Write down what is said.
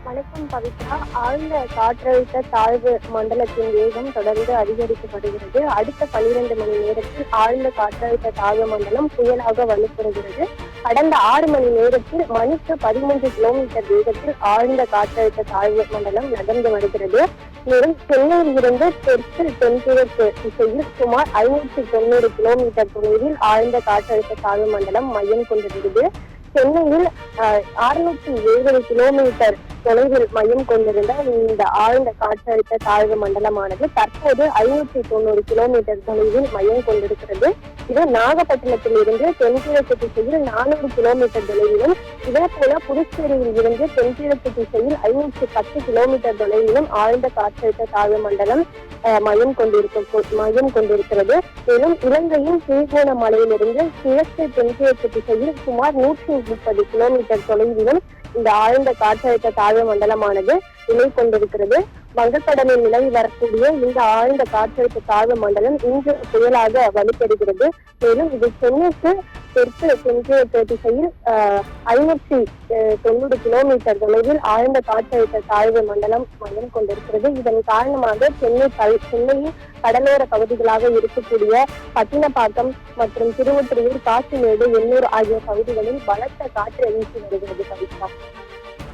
வணக்கம் பவித்ரா. ஆழ்ந்த காற்றழுத்த தாழ்வு மண்டலத்தின் வேகம் தொடர்ந்து அதிகரித்து வருகிறது. அடுத்த 12 மணி நேரத்தில் ஆழ்ந்த காற்றழுத்த தாழ்வு மண்டலம் புயலாக வலுப்பெறுகிறது. கடந்த 6 மணி நேரத்தில் மணிக்கு 13 கிலோமீட்டர் வேகத்தில் ஆழ்ந்த காற்றழுத்த தாழ்வு மண்டலம் நகர்ந்து வருகிறது. மேலும் சென்னையில் இருந்து தெற்கு தென்கிழக்கு திசையில் சுமார் 590 கிலோமீட்டர் தொலைவில் ஆழ்ந்த காற்றழுத்த தாழ்வு மண்டலம் மையம் கொண்டிருக்கிறது. சென்னையில் 670 கிலோமீட்டர் தொலைவில் மையம் கொண்டிருந்த இந்த ஆழ்ந்த காற்றழுத்த தாழ்வு மண்டலமானது தற்போது 590 கிலோமீட்டர் தொலைவில் மையம் கொண்டிருக்கிறது. இது நாகப்பட்டினத்தில் இருந்து தென்கிழக்கு திசையில் 400 கிலோமீட்டர் தொலைவிலும், இதே போல புதுச்சேரியில் இருந்து தென்கிழக்கு திசையில் 510 கிலோமீட்டர் தொலைவிலும் ஆழ்ந்த காற்றழுத்த தாழ்வு மண்டலம் மையம் கொண்டிருக்கிறது. மேலும் இலங்கையின் திருகோணமலையிலிருந்து கிழக்கு தென்கிழக்கு திசையில் சுமார் 130 கிலோமீட்டர் தொலைவிலும் இந்த ஆழ்ந்த காற்றழுத்த தாழ்வு மண்டலமானது நிலை கொண்டிருக்கிறது. வங்கக்கடலில் நிலவி வரக்கூடிய இந்த ஆழ்ந்த காற்றழுத்த தாழ்வு மண்டலம் இன்று புயலாக வலுப்பெறுகிறது. மேலும் இது சென்னைக்கு தெற்கு தென்கிழக்கு திசையில் 590 கிலோமீட்டர் தொலைவில் ஆழ்ந்த காற்றழுத்த தாழ்வு மண்டலம் மையம் கொண்டிருக்கிறது. இதன் காரணமாக சென்னையின் கடலோர பகுதிகளாக இருக்கக்கூடிய பட்டினப்பாக்கம் மற்றும் திருவொற்றியூர், காசிமேடு, எண்ணூர் ஆகிய பகுதிகளில் பலத்த காற்று வீசி வருகிறது.